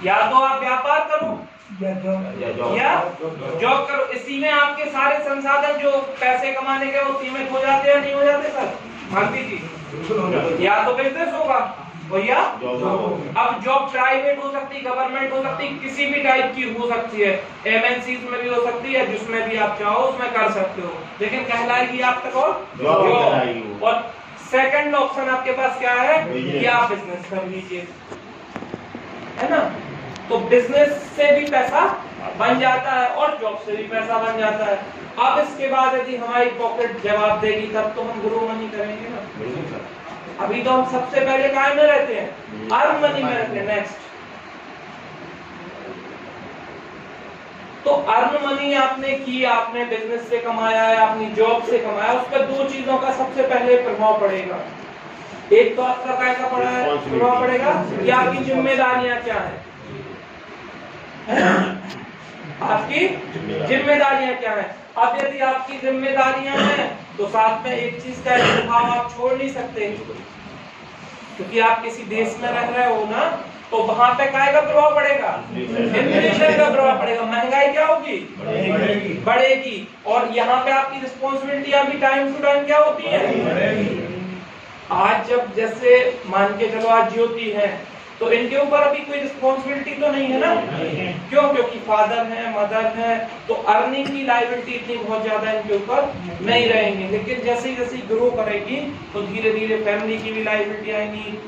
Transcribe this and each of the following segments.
या तो आप व्यापार करो या जॉब करो। इसी में आपके सारे संसाधन जो पैसे कमाने के वो सीमित हो जाते हैं, नहीं हो जाते सर भारती जी? या तो बिजनेस होगा और या अब जॉब प्राइवेट हो सकती है, गवर्नमेंट हो सकती है, किसी भी टाइप की हो सकती है, एमएनसीज में भी हो सकती है, जिसमें भी आप चाहो उसमें कर सकते हो, लेकिन कहलाएगी आप तक और सेकंड ऑप्शन आपके पास क्या है कि आप बिजनेस कर लीजिए, है ना? तो बिजनेस से भी पैसा बन जाता है और जॉब से भी पैसा बन जाता है। अब इसके बाद यदि हमारी पॉकेट जवाब देगी तब तो हम ग्रो मनी करेंगे ना। अभी तो हम सबसे पहले काय में रहते हैं, अर्न मनी में रहते हैं। नेक्स्ट, तो अर्न मनी आपने की, आपने बिजनेस से कमाया है, अपनी जॉब से कमाया, उस पर दो चीजों का सबसे पहले प्रभाव पड़ेगा। एक तो आपका क्या का पड़ा है प्रभाव पड़ेगा कि आपकी जिम्मेदारियां क्या है, आपकी जिम्मेदारियां क्या है। अब यदि आपकी जिम्मेदारियां हैं तो साथ में एक चीज का प्रभाव आप छोड़ नहीं सकते, क्योंकि आप किसी देश में रह रहे हो ना, तो वहां पे काय का प्रभाव पड़ेगा, इन्फ्लेशन का प्रभाव पड़ेगा, महंगाई क्या होगी बढ़ेगी। और यहाँ पे आपकी रिस्पॉन्सिबिलिटी अभी टाइम टू टाइम क्या होती है। आज जब जैसे मान के चलो आज ज्योति है तो इनके ऊपर अभी कोई रिस्पॉन्सिबिलिटी तो नहीं है ना, क्यों? क्योंकि फादर है, मदर है, तो अर्निंग की लायबिलिटी इतनी बहुत ज्यादा इनके ऊपर नहीं रहेंगी। लेकिन जैसे ही ग्रो करेगी तो धीरे धीरे फैमिली की भी लायबिलिटी आएंगी,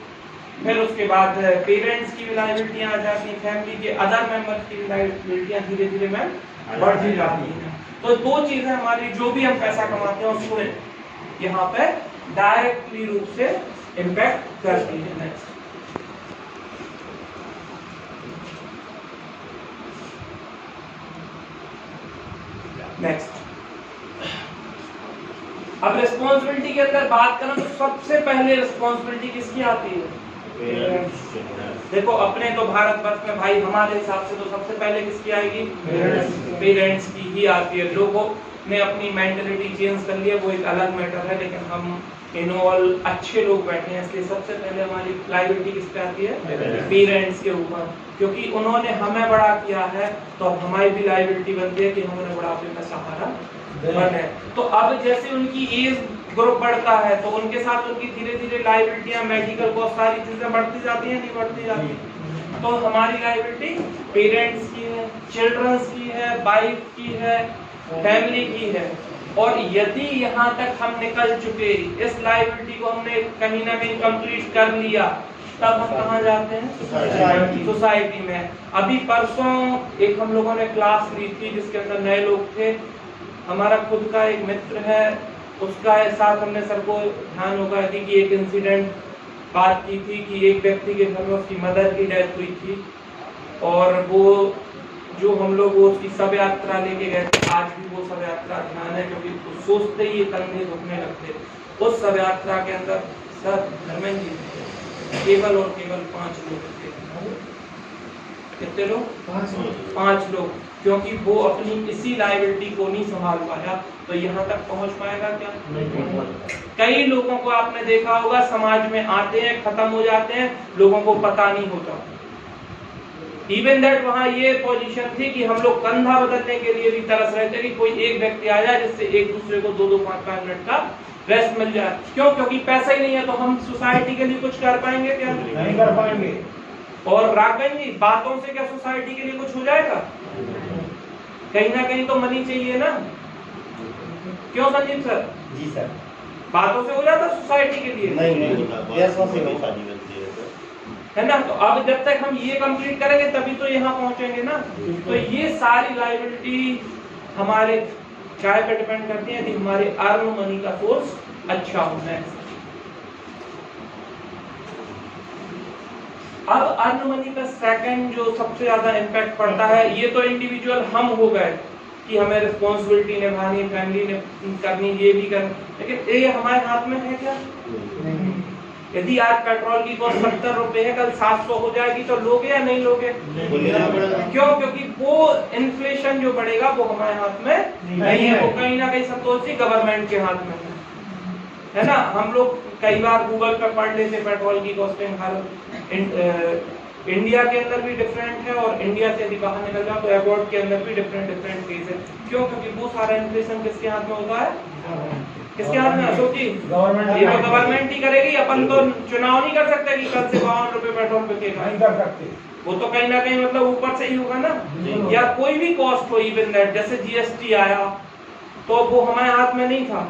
फिर उसके बाद पेरेंट्स की भी लायबिलिटियां आ जाती हैं, फैमिली के अदर मेंबर्स की भी लायबिलिटियां धीरे धीरे मैम बढ़ती जाती हैं। तो दो चीजें हमारी जो भी हम पैसा कमाते हैं उसको यहाँ पे डायरेक्टली रूप से इम्पैक्ट करती है। नेक्स्ट, अब रिस्पॉन्सिबिलिटी के अंदर बात करें तो सबसे पहले रिस्पॉन्सिबिलिटी किसकी आती है? देखो अपने तो भारतवर्ष में भाई हमारे हिसाब से तो सबसे पहले किसकी आएगी? पेरेंट्स की ही आती है। लोगों ने अपनी मेंटलिटी चेंज कर लिया वो एक अलग मैटर है, लेकिन हम इनऑल अच्छे लोग बैठे हैं, इसलिए सबसे पहले हमारी लायबिलिटी किस पे आती है? पेरेंट्स के ऊपर, क्योंकि उन्होंने हमें बड़ा किया है तो हमारी भी लायबिलिटी बनती है कि हम उन्हें बुढ़ापे में सहारा बने। तो अब जैसे उनकी एज ग्रुप बढ़ता है तो उनके साथ उनकी धीरे धीरे लायबिलिटियां, मेडिकल कॉस्ट, सारी चीजें बढ़ती जाती हैं, नहीं बढ़ती जाती। तो हमारी लायबिलिटी पेरेंट्स की है, चिल्ड्रंस की है, वाइफ की है, फैमिली की है। और यदि यहाँ तक हम निकल चुके, इस लायबिलिटी को हमने कहीं ना कहीं कंप्लीट कर लिया, तब हम कहाँ जाते हैं? सोसाइटी में। अभी परसों एक हम लोगों ने क्लास ली थी जिसके अंदर नए लोग थे। हमारा खुद का एक मित्र है, उसका साथ हमने सबको ध्यान होगा कि एक इंसिडेंट बात की थी कि एक व्यक्ति के घर में उसकी मदर की डेथ हुई थी, और वो जो हम लोग वो उसकी शव यात्रा लेके गए थे, आज भी वो शव यात्रा ध्यान है, क्योंकि सोचते ही कंधे दुखने लगते। उस शव यात्रा के अंदर सर धर्मेंद्र जी केवल और केवल 5 लोग थे। कितने लोग? 5 लोग, क्योंकि वो अपनी इसी लायबिलिटी को नहीं संभाल पाया, तो यहाँ तक पहुँच पाएगा क्या? कई लोगों को आपने देखा होगा समाज में आते हैं, खत्म हो जाते हैं, लोगों को पता नहीं होता। इवन दैट वहाँ ये पोजीशन थी कि हम लोग कंधा बदलने के लिए भी तरस रहे थे कि कोई एक व्यक्ति आ जाए जिससे एक दूसरे को 2-2, 5-5 मिनट का रेस्ट मिल जाए। क्यों? क्योंकि पैसा ही नहीं है, तो हम सोसाइटी के लिए कुछ कर पाएंगे क्या? नहीं कर पाएंगे। और राघवन जी, बातों से क्या सोसाइटी के लिए कुछ हो जाएगा? कहीं ना कहीं तो मनी चाहिए ना। क्यों संजीव सर? जी सर। बातों से हो जाता सोसाइटी के लिए? नहीं होता, है ना। तो अब जब तक हम ये कंप्लीट करेंगे तभी तो यहाँ पहुंचेंगे ना। तो ये सारी लायबिलिटी हमारे चाय पे डिपेंड करती है, यदि हमारे अर्न मनी का सोर्स अच्छा होना है। अब अर्न मनी का सेकंड जो सबसे ज्यादा इम्पैक्ट पड़ता है, ये तो इंडिविजुअल हम हो गए कि हमें रिस्पॉन्सिबिलिटी निभानी, फैमिली ने करनी, ये भी करनी, लेकिन ये हमारे हाथ में है क्या? यदि आज पेट्रोल की कॉस्ट 70 रुपए है, कल 700 हो जाएगी तो लोगे या नहीं लोगे? क्यों? क्योंकि वो इन्फ्लेशन जो बढ़ेगा वो हमारे हाथ में नहीं है, वो कहीं ना कहीं संतोष जी गवर्नमेंट के हाथ में है ना। हम लोग कई बार गूगल पर पढ़ लेते पेट्रोल की कॉस्टिंग हर इंडिया के अंदर भी डिफरेंट है और इंडिया से यदि बाहर निकल जाओ तो अब्रॉड के अंदर भी डिफरेंट केस है। क्यों? क्योंकि वो सारा इन्फ्लेशन किसके हाथ में होता है? किसके हाथ में? अशोक जी, ये तो गवर्नमेंट ही करेगी। अपन तो चुनाव नहीं कर सकते कि कल से 52 रुपए पेट्रोल बिकेगा, नहीं कर सकते। वो तो कहीं ना कहीं मतलब ऊपर से ही होगा ना, या कोई भी कॉस्ट हो, इवन दैट जैसे जीएसटी आया तो वो हमारे हाथ में नहीं था।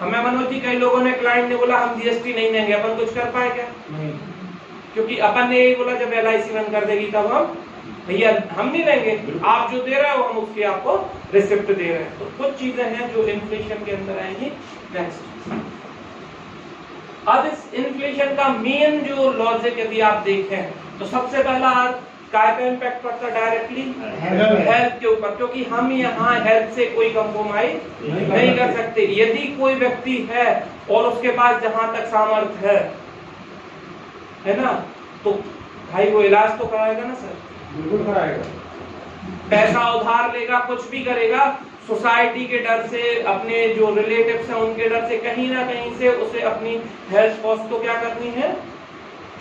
हमें मनोज जी, कई लोगों ने, क्लाइंट ने बोला हम जीएसटी नहीं देंगे, अपन कुछ कर पाए क्या? नहीं, क्योंकि अपन ने यही बोला जब LIC बंद कर देगी तब हम भैया हम नहीं देंगे, आप जो दे रहे हो हम उसकी आपको रिसिप्ट दे रहे हैं। तो कुछ चीजें हैं जो इन्फ्लेशन के अंदर आएंगी। नेक्स्ट, अब इस इन्फ्लेशन का मेन जो लॉजिक यदि आप देखें तो सबसे पहला काय पे इम्पैक्ट पड़ता है? डायरेक्टली हेल्थ के ऊपर, क्योंकि हम यहाँ हेल्थ से कोई कंप्रोमाइज नहीं कर सकते। यदि कोई व्यक्ति है और उसके पास जहां तक सामर्थ्य है ना, तो भाई वो इलाज तो कराएगा ना सर, बिल्कुल कराएगा। पैसा उधार लेगा, कुछ भी करेगा, सोसाइटी के डर से, अपने जो रिलेटिव्स हैं उनके डर से, कहीं ना कहीं से उसे अपनी हेल्थ कॉस्ट तो क्या करनी है?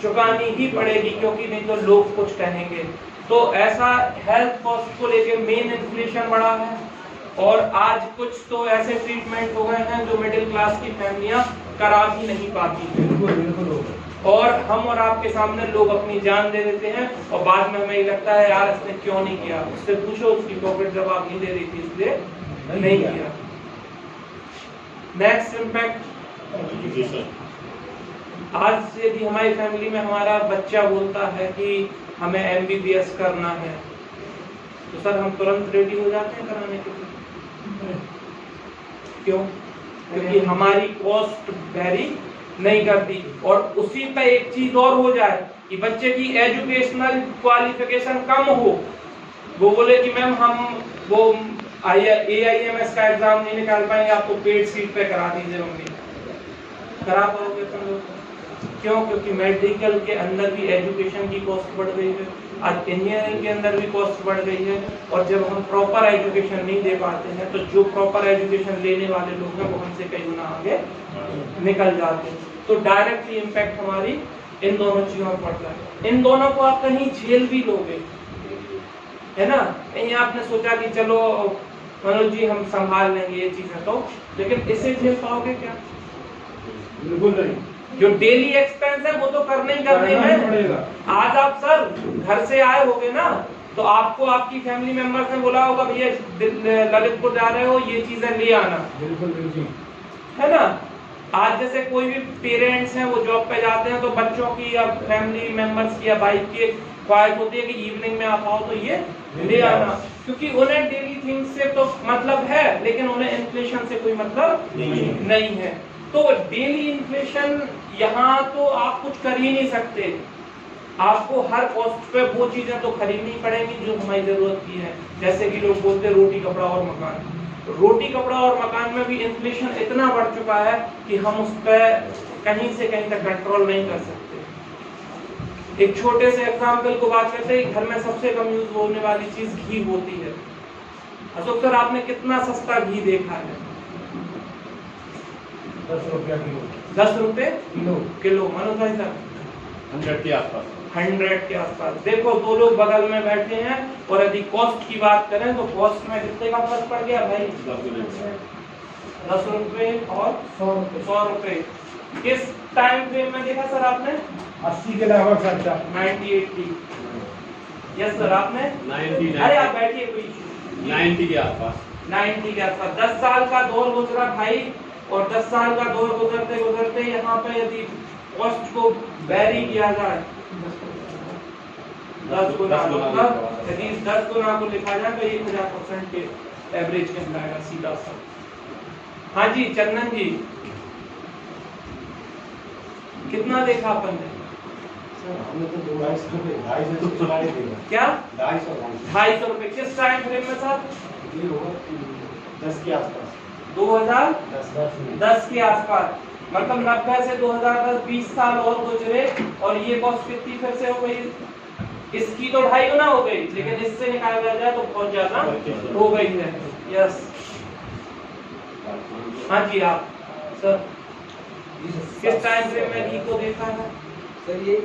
चुकानी ही पड़ेगी, क्योंकि नहीं तो लोग कुछ कहेंगे। तो ऐसा हेल्थ कॉस्ट को लेके मेन इन्फ्लेशन बढ़ा है। और आज कुछ तो ऐसे ट्रीटमेंट हो गए हैं जो मिडिल क्लास की फैमिलियां करा भी नहीं पाती हैं, और हम और आपके सामने लोग अपनी जान दे देते हैं और बाद में हमें लगता है यार इसने क्यों नहीं किया। उससे पूछो, उसकी पॉकेट जवाब नहीं दे रही थी इसलिए नहीं किया। नेक्स्ट इम्पैक्ट, आज यदि हमारी फैमिली में हमारा बच्चा बोलता है कि हमें MBBS करना है, तो सर हम तुरंत रेडी हो जाते हैं कराने के लिए। क्यों? क्योंकि हमारी कॉस्ट वेरी नहीं करती। और उसी पे एक चीज और हो जाए कि बच्चे की एजुकेशनल क्वालिफिकेशन कम हो, वो बोले कि मैम हम वो AIMS का एग्जाम नहीं निकाल पाएंगे, आपको पेड सीट पे करा दीजिए मम्मी। करा पाओगे तुम लोग? क्यों? क्योंकि मेडिकल के अंदर भी एजुकेशन की कॉस्ट बढ़ गई है, आज इंजीनियरिंग के अंदर भी कॉस्ट बढ़ गई है। और जब हम प्रॉपर एजुकेशन नहीं दे पाते हैं तो जो प्रॉपर एजुकेशन लेने वाले लोग हैं वो हमसे कई गुना आगे निकल जाते हैं। तो डायरेक्टली इम्पैक्ट हमारी इन दोनों चीजों पर पड़ता है। इन दोनों को आप कहीं झेल भी लोगे, है ना, कहीं आपने सोचा कि चलो मनोज जी हम संभाल लेंगे ये चीजें, तो लेकिन इसे झेल पाओगे क्या? बिल्कुल नहीं। जो डेली एक्सपेंस है वो तो करने ही करने हैं। आज आप सर घर से आए होगे ना, तो आपको आपकी फैमिली मेंबर्स ने बोला होगा भैया ललितपुर जा रहे हो, ये चीजें ले आना। बिल्कुल बिल्कुल, है ना। आज जैसे कोई भी पेरेंट्स हैं वो जॉब पे जाते हैं तो बच्चों की या फैमिली मेंबर्स की या वाइफ की ख्वाहिश होती है कि इवनिंग में आप आओ तो ये ले आना, क्योंकि उन्हें डेली थिंग्स से तो मतलब है लेकिन उन्हें इन्फ्लेशन से कोई मतलब नहीं है। तो डेली इन्फ्लेशन यहाँ तो आप कुछ कर ही नहीं सकते, आपको हर कॉस्ट पे वो चीजें तो खरीदनी पड़ेंगी जो हमारी जरूरत की है। जैसे कि लोग बोलते हैं रोटी कपड़ा और मकान, रोटी कपड़ा और मकान में भी इन्फ्लेशन इतना बढ़ चुका है कि हम उस पर कहीं से कहीं तक कंट्रोल नहीं कर सकते। एक छोटे से एग्जाम्पल को बात करते हैं, घर में सबसे कम यूज होने वाली चीज घी होती है। अशोक सर आपने कितना सस्ता घी देखा है? 10 रुपया किलो। 10 रुपए किलो। मनोज भाई साहब 100 के आसपास। 100 के आसपास। देखो दो लोग बगल में बैठे हैं और यदि कॉस्ट की बात करें तो कॉस्ट में कितने का फर्क पड़ गया भाई? 10 रुपए और 100 रुपए। किस टाइम फ्रेम में देखा सर आपने? 80 के लगभग खर्चा। 90-80। यस सर आपने? 90। अरे आप बैठिए, कोई इशू 90 के आसपास। 90 के आसपास। 10 साल का दौर गुजरा भाई, और 10 साल का दौर गुजरते गुजरते यहाँ पे यदि कॉस्ट को वेरी किया जाए 10 गुना, यदि 10 गुना को लिखा जाए तो 1000% के एवरेज के मिलाएगा सीधा सा। हाँ जी चंदन जी, कितना देखा अपन ने? हमने तो 250 रुपए 250 तो चला ही देगा। क्या? 250 रुपए। किस टाइम फ्रेम में सर? ये होगा 10 के आसपास। 2010 के आसपास, मतलब 90 से 2010 20 साल और गुजरे और ये कॉस्ट कितनी फिर से हो गई? इसकी तो 2.5 गुना हो गई, लेकिन इससे निकाला जाए तो बहुत ज्यादा हो गई है। यस हाँ जी आप सर किस टाइम फ्रेम में घी को देखा है? सर ये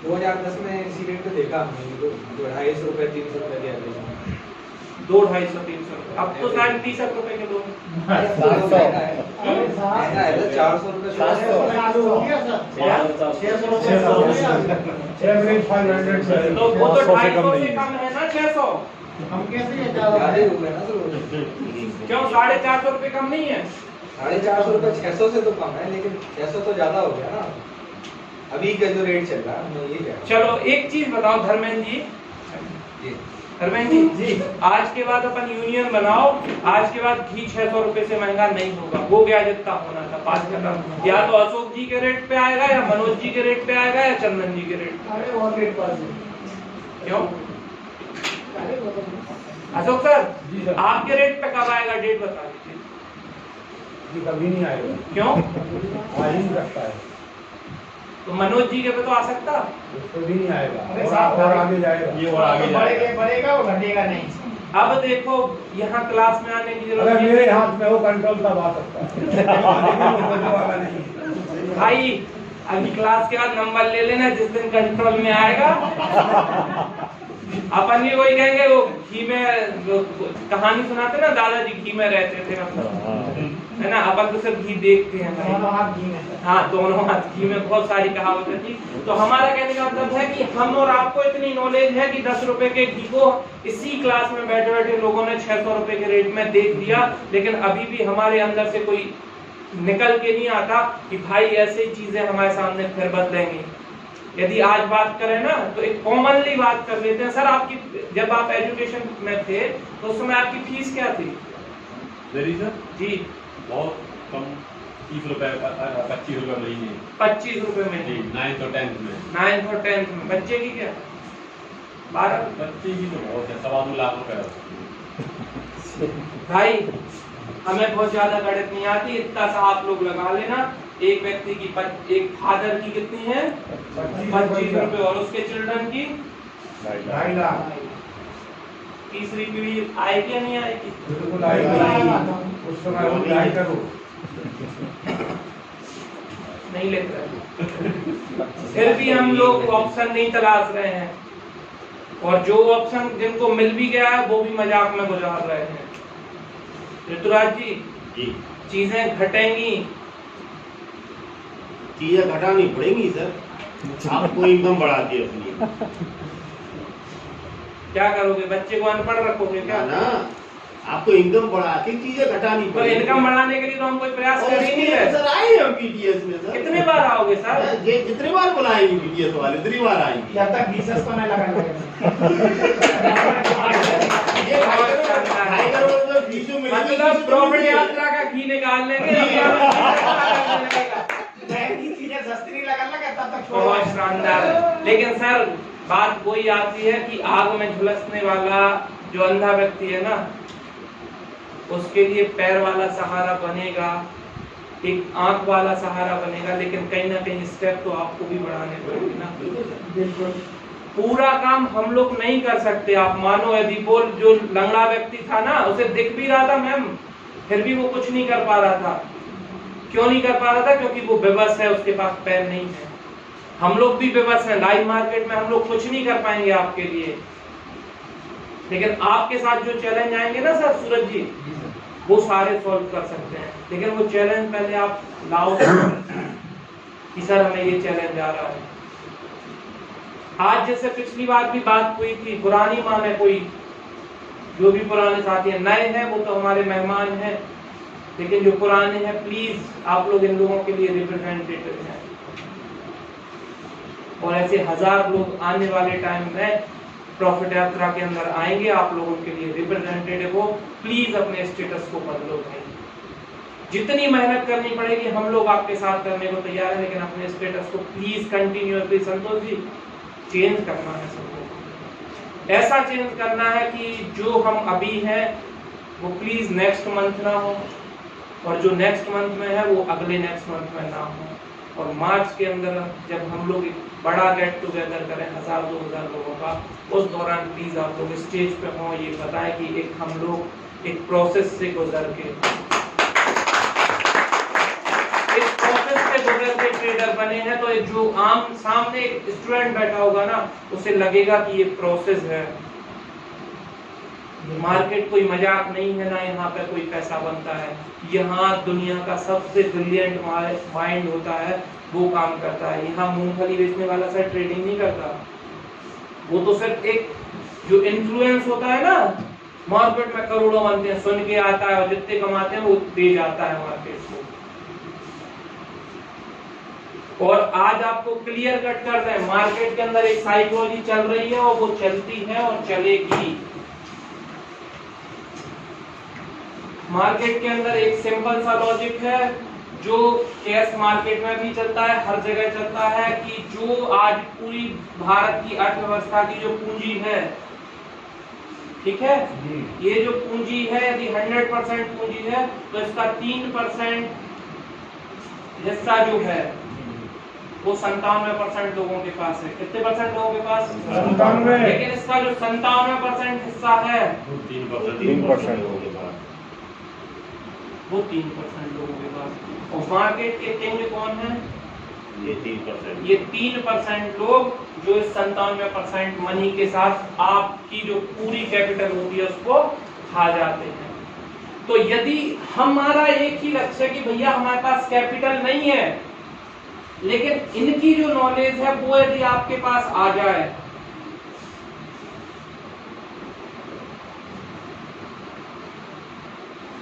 2010 में इसी रेट पे देखा हमने, तो 250 रुपए 300 रुपए के एवरेज में। 200, 250, 300। अब तो शायद 30 रुपए के दो। 400 है, 400 रुपए 600 हो गया सर, 600 एवरेज 500 सर। तो वो तो 250 से कम है ना 600। हम कैसे ये ज्यादा ही हो गया ना सर। क्यों 450 रुपए कम नहीं है? 450 रुपए 600 से तो कम है, लेकिन 600 तो ज्यादा हो गया ना अभी का जो रेट चल रहा है, मैं ये कह रहा हूं। चलो एक चीज बताओ धर्मेंद्र जी, जी आज के बाद अपन यूनियन बनाओ, आज के बाद घी 600 रुपए से महंगा नहीं होगा, हो गया जितना होना था, बात खत्म। या तो अशोक जी के रेट पे आएगा, या मनोज जी के रेट पे आएगा, या चंदन जी के रेट पे। अरे और रेट पास क्यों अशोक सर, जी सर। आपके रेट पे कब आएगा, डेट बता दीजिए। जी कभी नहीं आएगा, क्यों? आ ही नहीं सकता है, तो मनोज जी के पे तो आ सकता। उसको भी नहीं आएगा, अरे और साहब, आगे जाएगा, ये और आगे बढ़ेगा और घटेगा नहीं। अब देखो यहाँ क्लास में आने की जरूरत अगर नहीं मेरे है। हाथ में हो कंट्रोल तब आ सकता है, लेकिन वो बच्चों वाला नहीं। भाई अभी क्लास के बाद नंबर ले लेना, जिस दिन कंट्रोल में आएगा अपन भी वही कहेंगे। वो घी में वो कहानी सुनाते ना, दादाजी घी में रहते थे, मतलब है ना। अपन तो सिर्फ घी देखते हैं भाई। दोनों हाथ घी में। हाँ, दोनों हाथ घी में, बहुत सारी कहावतें थी। तो हमारा कहने का मतलब है कि हम और आपको इतनी नॉलेज है कि 10 रुपए के घी को इसी क्लास में बैठे बैठे लोगों ने 600 रुपए के रेट में देख दिया, लेकिन अभी भी हमारे अंदर से कोई निकल के नहीं आता कि भाई ऐसी चीजें हमारे सामने फिर बदलेंगी। यदि आज बात करें ना, तो एक कॉमनली बात कर लेते हैं। सर आपकी, जब आप एजुकेशन में थे तो उस समय आपकी फीस क्या थी? मेरी सर जी बहुत कम, 30 रुपए 25 रुपए महीने। 25 रुपए में जी, 9th और 10th में। 9th और 10th में। बच्चे की क्या? 12। बच्चे की तो बहुत है, 2.25 लाख रुपए। भाई हमें बहुत ज्यादा गणित नहीं आती, इतना सा आप लोग लगा लेना। एक व्यक्ति की एक फादर की कितनी है? 25 रुपए, और उसके चिल्ड्रन की 2.5 लाख तीसरी पीढ़ी आएगी या नहीं आएगी? बिल्कुल आएगी, उस समय वो ढाई करोड़ नहीं लिख रहे। फिर भी हम लोग ऑप्शन नहीं तलाश रहे हैं, और जो ऑप्शन जिनको मिल भी गया है वो भी मजाक में गुजार रहे हैं। ऋतुराज जी, चीजें घटेंगी, चीजें घटानी पड़ेंगी सर, आपको इनकम बढ़ा दी अपनी। क्या करोगे? बच्चे को अनपढ़ रखोगे क्या? ना, आपको इनकम बढ़ा के चीजें घटानी तो पड़ेंगी। इनकम बढ़ाने के लिए तो हम कोई प्रयास कर ही नहीं रहे। सर आए हम पीटीएस में सर। कितने बार आओगे सर? ये कितने बार बुलाएंगे पीटीएस वाले? इतनी बार आएंगे। जब तक घीसस को नहीं लगाना ये 2.5 करोड़ रुपए फीस जो मिलेगी, मतलब प्रॉफिट यात्रा का घी निकाल लेंगे। चीजें सस्ती नहीं लगाना तब तक बहुत शानदार। लेकिन सर बात वही आती है कि आग में झुलसने वाला जो अंधा व्यक्ति है ना, उसके लिए पैर वाला सहारा बनेगा, एक आंख वाला सहारा बनेगा, लेकिन कहीं ना कहीं स्टेप तो आपको भी बढ़ाने पड़ेंगे ना। बिल्कुल। पूरा काम हम लोग नहीं कर सकते। आप मानो यदि वो जो लंगड़ा व्यक्ति था ना, उसे दिख भी रहा था मैम, फिर भी वो कुछ नहीं कर पा रहा था। क्यों नहीं कर पा रहा था? क्योंकि वो बेबस है, उसके पास पैर नहीं है। हम लोग भी बेबस हैं। लाइव मार्केट में हम लोग कुछ नहीं कर पाएंगे आपके लिए, लेकिन आपके साथ जो चैलेंज आएंगे ना सर सूरज जी, वो सारे सॉल्व कर सकते हैं। लेकिन वो चैलेंज पहले आप लाओ कि सर हमें ये चैलेंज आ रहा है। आज जैसे पिछली बार भी बात हुई थी, पुरानी माँ में कोई जो भी पुराने साथी हैं, नए हैं वो तो हमारे मेहमान हैं, लेकिन जो पुराने हैं प्लीज आप लोग इन लोगों के लिए रिप्रेजेंटेटिव हैं। और ऐसे 1000 लोग आने वाले टाइम में प्रॉफिट यात्रा के अंदर आएंगे, आप लोग उनके लिए रिप्रेजेंटेटिव हो। प्लीज अपने स्टेटस को बदलो भाई। जितनी मेहनत करनी पड़ेगी हम लोग आपके साथ करने को तैयार है, लेकिन अपने स्टेटस को please continuously, Santosh ji, change करना है सबको। ऐसा चेंज करना है कि जो हम अभी हैं वो प्लीज नेक्स्ट मंथ ना हो, और जो नेक्स्ट मंथ में है वो अगले नेक्स्ट मंथ में ना हो। और मार्च के अंदर जब हम लोग एक बड़ा गेट टुगेदर करें 1000-2000 लोगों का, उस दौरान प्लीज आप लोग स्टेज पे हों, ये बताएं कि एक हम लोग एक प्रोसेस से गुजर के ट्रेड ट्रेडर बने हैं तो जो आम सामने एक स्टूडेंट बैठा होगा ना, उसे लगेगा कि ये प्रोसेस है, मार्केट कोई मजाक नहीं है ना, यहाँ पे कोई पैसा बनता है। यहाँ दुनिया का सबसे ब्रिलियंट माइंड होता है, वो काम करता है। यहाँ मूंगफली बेचने वाला सर ट्रेडिंग नहीं करता, वो तो सिर्फ एक जो इन्फ्लुएंस होता है ना, मार्केट में करोड़ों बनते हैं, सुन के आता है और जितने कमाते हैं वो दे जाता है मार्केट को। और आज आपको क्लियर कट कर दें, मार्केट के अंदर एक साइकोलॉजी चल रही है और वो चलती है और चलेगी। मार्केट के अंदर एक सिंपल सा लॉजिक है जो कैश मार्केट में भी चलता है, हर जगह चलता है, कि जो आज पूरी भारत की अर्थव्यवस्था की जो पूंजी है, ठीक है, ये जो पूंजी है यदि 100% पूंजी है तो इसका 3% हिस्सा जो है वो 97% लोगों के पास है। कितने परसेंट लोगों के पास? 97। लेकिन इसका जो 97% हिस्सा है 3% लोगों के पास, वो 3% लोगों के पास। और मार्केट के किंग कौन है? ये 3%। ये 3% लोग जो इस 97% मनी के साथ आपकी जो पूरी कैपिटल होती है उसको खा जाते हैं। तो यदि हमारा एक ही लक्ष्य है कि भैया हमारे पास कैपिटल नहीं है, लेकिन इनकी जो नॉलेज है वो यदि आपके पास आ जाए,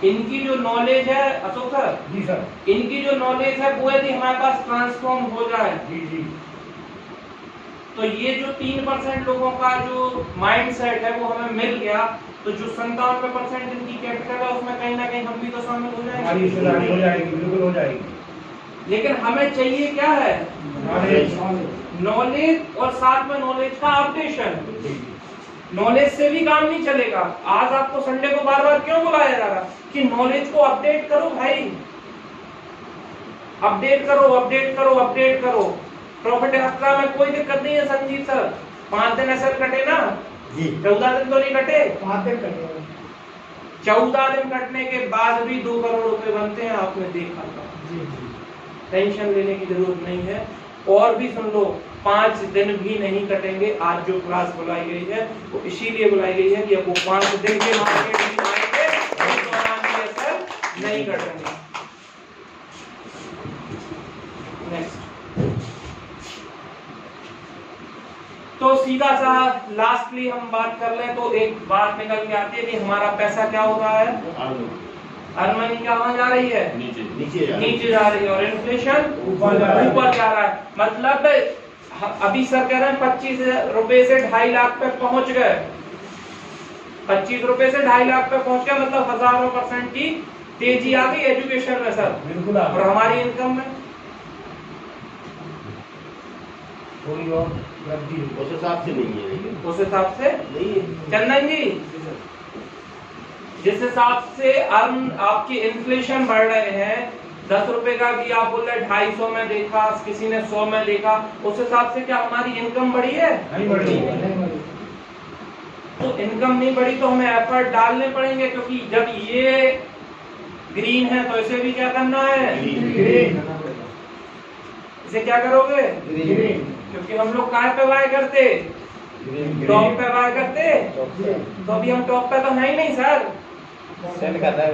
इनकी जो नॉलेज है अशोक सर, जी सर, इनकी जो नॉलेज है वो यदि हमारे पास ट्रांसफॉर्म हो जाए, जी जी, तो ये जो 3% लोगों का जो माइंडसेट है वो हमें मिल गया, तो जो 97% इनकी कैपिटल है उसमें कहीं ना कहीं हम भी तो शामिल हो हमारी जाएंगे। हिस्सेदारी हो जाएगी, बिल्कुल हो जाएगी। लेकिन हमें चाहिए क्या है? नॉलेज, और साथ में नॉलेज का अपडेशन। नॉलेज से भी काम नहीं चलेगा। आज आपको संडे को बार बार क्यों बुलाया जा रहा कि नॉलेज को अपडेट करो भाई, अपडेट करो, अपडेट करो, अपडेट करो। प्रॉफिट यात्रा में कोई दिक्कत नहीं है संजीव सर, 5 दिन ऐसा कटे ना जी, 14 दिन तो नहीं कटे, 5 दिन कटे, 14 दिन कटने के बाद भी 2 करोड़ रुपए बनते हैं, आपने देखा था। टेंशन लेने की जरूरत नहीं है। और भी सुन लो, 5 दिन भी नहीं कटेंगे। आज जो क्लास बुलाई गई है वो इसीलिए बुलाई गई है कि अब वो 5 दिन के मार्केट भी आएंगे, उस दौरान भी असर नहीं कटेंगे। नेक्स्ट, तो सीधा सा लास्टली हम बात कर लें तो एक बात निकल के आती है कि हमारा पैसा क्या हो रहा है? अर्न मनी कहाँ जा रही है? नीचे जा रही है। और इन्फ्लेशन ऊपर जा रहा है। मतलब अभी सर कह रहे हैं 25 रुपए से 2.5 लाख पे पहुंच गए, 25 रुपए से 2.5 लाख पे पहुंच गए, मतलब हजारों % की तेजी आ गई एजुकेशन में सर। बिल्कुल। और हमारी इनकम में थोड़ी और वृद्धि उस हिसाब से नहीं है, लेकिन उस हिसाब से नहीं है। चंदन जी, जिस हिसाब से अर्न आपकी इन्फ्लेशन बढ़ रहे हैं, 10 रुपए का भी आप बोल रहे 250 में देखा, किसी ने 100 में देखा, उस हिसाब से क्या हमारी इनकम बढ़ी है? नहीं बढ़ी। तो इनकम नहीं बढ़ी तो हमें एफर्ट डालने पड़ेंगे, क्योंकि जब ये ग्रीन है तो इसे भी क्या करना है? ग्रीन। इसे क्या करोगे? ग्रीन। क्योंकि हम लोग कहाँ पे बाय करते? टॉप पे बाय करते। तो अभी हम टॉप पे तो है ही नहीं सर। सेंड कर रहा है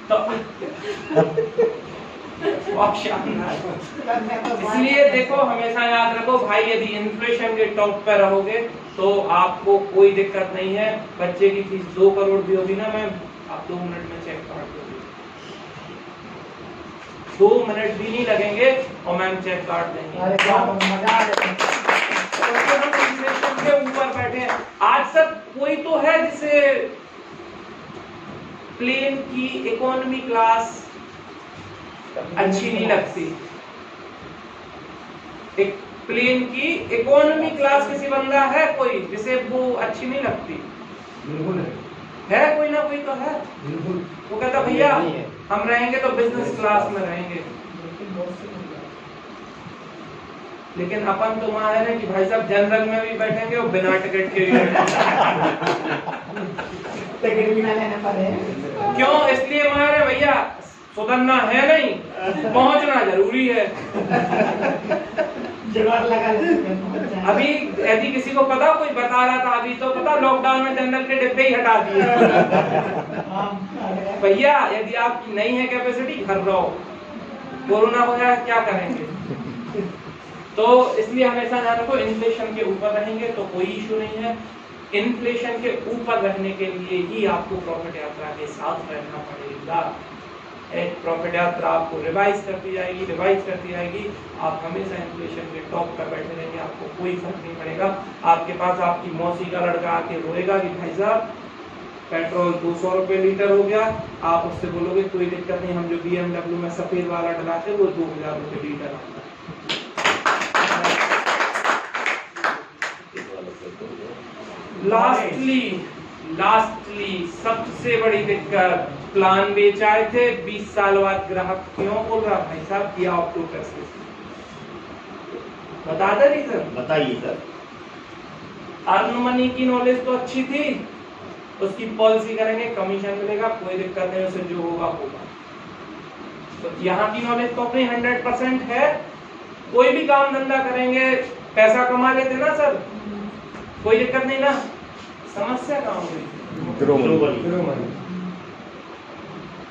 तो बहुत शानदार। इसलिए देखो, हमेशा याद रखो भाई, यदि इन्फ्लेशन के टॉप पे रहोगे तो आपको कोई दिक्कत नहीं है। बच्चे की फीस 2 करोड़ भी होगी ना मैम, आप 2 मिनट में चेक काट दोगे, 2 मिनट भी नहीं लगेंगे और मैम चेक काट देंगे। अरे वाह, मजा आ जाएगा। हम इन्फ्लेशन के ऊपर बैठे हैं। आज तक कोई तो है जिसे प्लेन की इकोनॉमी क्लास अच्छी नहीं लगती? एक प्लेन की इकोनॉमी क्लास किसी बंदा है कोई जिसे वो अच्छी नहीं लगती? बिल्कुल है, कोई ना कोई तो है। बिल्कुल। वो कहता भैया हम रहेंगे तो बिजनेस क्लास में रहेंगे। लेकिन अपन तो वहां है ना कि भाई साहब जनरल में भी बैठेंगे और बिना टिकट के भी टिकट भी ना लेने पड़े। क्यों? इसलिए हमारे भैया सुधरना है नहीं, पहुंचना जरूरी है। जुगाड़ लगा लेते। अभी यदि किसी को पता, कोई बता रहा था अभी तो पता, लॉकडाउन में जनरल के डिब्बे ही हटा दिए। भैया यदि आपकी नहीं है कैपेसिटी, घर रहो, कोरोना हो जाए क्या करेंगे? तो इसलिए हमेशा ध्यान रखो, इन्फ्लेशन के ऊपर रहेंगे तो कोई इशू नहीं है। इन्फ्लेशन के ऊपर रहने के लिए ही आपको प्रॉफिट यात्रा के साथ रहना पड़ेगा। एक प्रॉफिट यात्रा आपको रिवाइज करती जाएगी, आप हमेशा इन्फ्लेशन के टॉप पर बैठे रहेंगे, आपको कोई फर्क नहीं पड़ेगा। आपके पास आपकी मौसी का लड़का आके रोएगा कि भाई साहब पेट्रोल 200 रुपए लीटर हो गया, आप उससे बोलोगे कोई दिक्कत नहीं, हम जो BMW में सफेद वाला डलाते वो 2000 रुपए लीटर आता है। लास्टली सबसे बड़ी दिक्कत, प्लान बेचाए थे 20 साल बाद ग्राहक क्यों बोल रहा भाई साहब किया आपको कैसे? बता दे नहीं सर, बताइए सर। अर्न मनी की नॉलेज तो अच्छी थी, उसकी पॉलिसी करेंगे, कमीशन मिलेगा, कोई दिक्कत नहीं, उसे जो होगा होगा। तो यहाँ की नॉलेज तो अपनी 100% है, कोई भी काम धंधा करेंगे, पैसा कमा लेते ना सर, कोई दिक्कत नहीं ना। समस्या कहाँ हुई?